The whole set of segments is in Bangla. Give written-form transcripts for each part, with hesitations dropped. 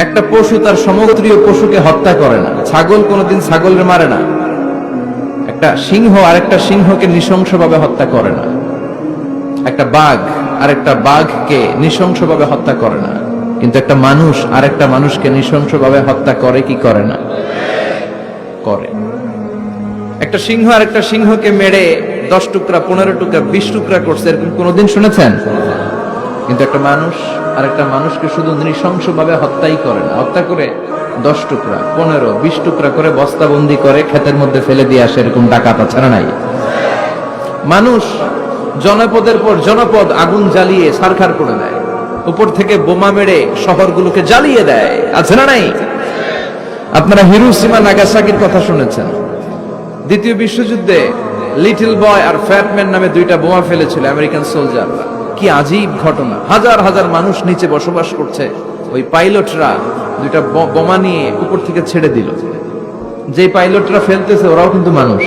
একটা পশু তার সমগোত্রীয় পশুকে হত্যা করে না। ছাগল কোনোদিন ছাগলের মারে না। একটা সিংহ আরেকটা সিংহকে নৃশংসভাবে হত্যা করে না। একটা বাঘ আরেকটা বাঘকে নৃশংসভাবে হত্যা করে না। কিন্তু একটা মানুষ আরেকটা মানুষকে নৃশংসভাবে হত্যা করে কি করে না? করে। একটা সিংহ আরেকটা সিংহকে মেরে 10 টুকরা, 15 টুকরা, 20 টুকরা করছে, এরকম কোনোদিন শুনেছেন? কিন্তু একটা মানুষ আরেকটা মানুষকে শুধু নৃশংসভাবে হত্যাই করে না, হত্যা করে 10 টুকরা, 15, 20 টুকরা করে বস্তাবন্দি করে ক্ষেতের মধ্যে ফেলে দিয়ে আসে, এরকম ডাকাত আছে না নাই? মানুষ জনপদের পর জনপদ আগুন জ্বালিয়ে ছারখার করে দেয়, উপর থেকে বোমা মেরে শহরগুলোকে জ্বালিয়ে দেয়, আছে না নাই? আপনারা হিরোশিমা নাগাসাকির কথা শুনেছেন। দ্বিতীয় বিশ্বযুদ্ধে লিটল বয় আর ফ্যাটম্যান নামে 2টা বোমা ফেলেছিল আমেরিকান সোলজাররা। কি আজীব ঘটনা! হাজার হাজার মানুষ নিচে বসবাস করছে, ওই পাইলটরা 2টা বোমা নিয়ে উপর থেকে ছেড়ে দিল। যে পাইলটরা ফেলতেছে ওরাও কিন্তু মানুষ,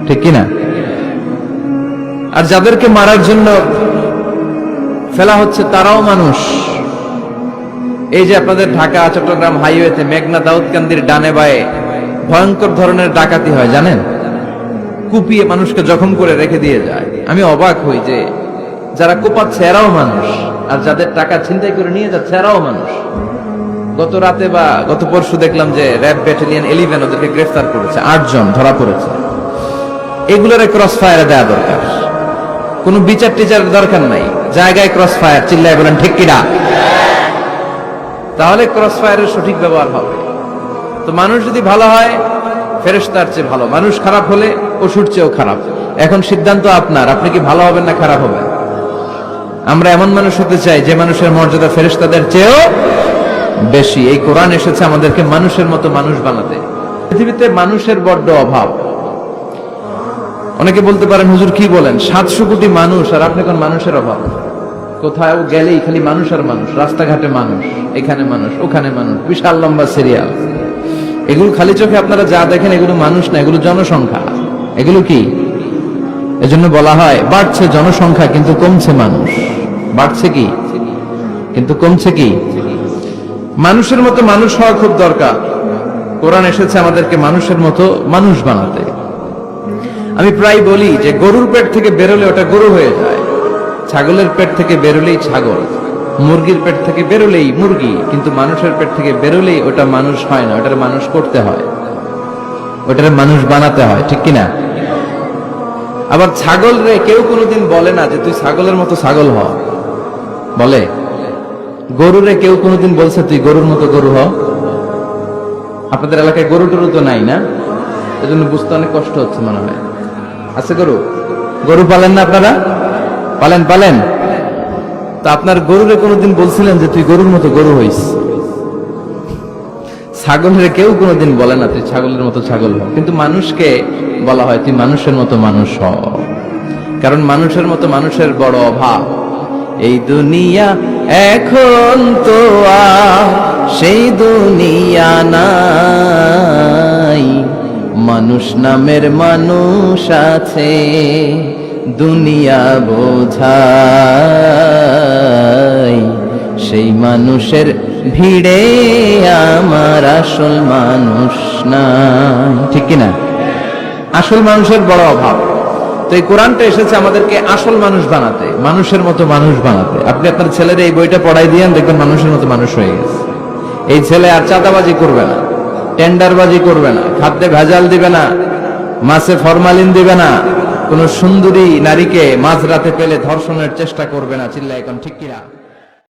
ঠিক কিনা? আর যাদেরকে মারার জন্য ফেলা হচ্ছে তারাও মানুষ। এই যে আপনাদের ঢাকা চট্টগ্রাম হাইওয়েতে মেঘনা দাউদকান্দির ডানে বায়ে ভয়ঙ্কর ধরনের ডাকাতি হয় জানেন? কুপিয়ে মানুষকে জখম করে রেখে দিয়ে যায়। আমি অবাক হই যে যারা কোপাচ্ছে এরাও মানুষ, আর যাদের টাকা ছিনতাই করে নিয়ে যাচ্ছে এরাও মানুষ। গত রাতে বা গত পরশু দেখলাম যে র্যাব ব্যাটালিয়ন 11 ওদেরকে গ্রেফতার করেছে, 8 জন ধরা পড়েছে। এগুলোর ক্রস ফায়ারে দেওয়া দরকার, কোনো বিচার টিচারের দরকার নাই, জায়গায় ক্রস ফায়ার, চিল্লায় বলেন ঠিক কিনা? তাহলে ক্রস ফায়ারের সঠিক ব্যবহার হবে। তো মানুষ যদি ভালো হয় ফেরেশতার চেয়ে ভালো, মানুষ খারাপ হলে পশুর চেয়েও খারাপ। এখন সিদ্ধান্ত আপনার, আপনি কি ভালো হবেন না খারাপ হবেন? আমরা এমন মানুষ হতে চাই যে মানুষের মর্যাদা ফেরেশতাদের চেয়েও বেশি। এই কোরআন এসেছে আমাদেরকে মানুষের মতো মানুষ বানাতে। পৃথিবীতে মানুষের বড্ড অভাব। অনেকে বলতে পারেন হুজুর কি বলেন, 700 কোটি মানুষ আর আপনি কোন মানুষের অভাব? কোথাও গেলেই খালি মানুষ আর মানুষ, রাস্তাঘাটে মানুষ, এখানে মানুষ, ওখানে মানুষ, বিশাল লম্বা সিরিয়াল। এগুলো খালি চোখে আপনারা যা দেখেন এগুলো মানুষ না, এগুলো জনসংখ্যা। এগুলো কি? এজন্য বলা হয় বাড়ছে জনসংখ্যা কিন্তু কমছে মানুষ। বাড়ছে কি কিন্তু কমছে কি? মানুষের মতো মানুষ হওয়া খুব দরকার। কোরআন এসেছে আমাদেরকে মানুষের মতো মানুষ বানাতে। আমি প্রায় বলি যে গরুর পেট থেকে বেরোলে ওটা গরু হয়ে যায়, ছাগলের পেট থেকে বেরোলেই ছাগল, মুরগির পেট থেকে বেরোলেই মুরগি, কিন্তু মানুষের পেট থেকে বেরোলেই ওটা মানুষ হয় না, ওটার মানুষ করতে হয়, ওটার মানুষ বানাতে হয়, ঠিক কিনা? আবার ছাগল রে কেউ কোনোদিন বলে না যে তুই ছাগলের মতো ছাগল হ, বলে? গরুরে কেউ কোনোদিন বলছে তুই গরুর মতো গরু হ? আপনাদের এলাকায় গরু টরু তো নাই না, এজন্য বুঝতে অনেক কষ্ট হচ্ছে মনে হয়। আছে গরু? গরু পালেন না আপনারা? পালেন? তা আপনার গরুরে কোনোদিন বলছিলেন যে তুই গরুর মতো গরু হইস? ছাগলের কেউ কোনোদিন বলে না তুই ছাগলের মতো ছাগল হ, কিন্তু মানুষকে বলা হয় তুই মানুষের মতো মানুষ হ। কারণ মানুষের মতো মানুষের বড় অভাব। এই দুনিয়া এখন তো আর সেই দুনিয়া নাই, মানুষ নামের মানুষ আছে দুনিয়া বোঝাই, সেই মানুষের ভিড়ে আমার আসল মানুষ নাই, ঠিক কিনা? আসল মানুষের বড় অভাব। তো এই কোরআনটা এসেছে আমাদেরকে আসল মানুষ বানাতে, মানুষের মতো মানুষ বানাতে। আপনি আপনার ছেলের এই বইটা পড়াই দিয়েন, দেখবেন মানুষের মতো মানুষ হয়ে গেছে। এই ছেলে আর চাঁদাবাজি করবে না, টেন্ডারবাজি করবে না, খাদ্যে ভেজাল দিবে না, মাছে ফরমালিন দিবে না, কোন সুন্দরী নারীকে মাঝরাতে পেলে ধর্ষণের চেষ্টা করবে না। চিল্লায় এখন ঠিক কিনা?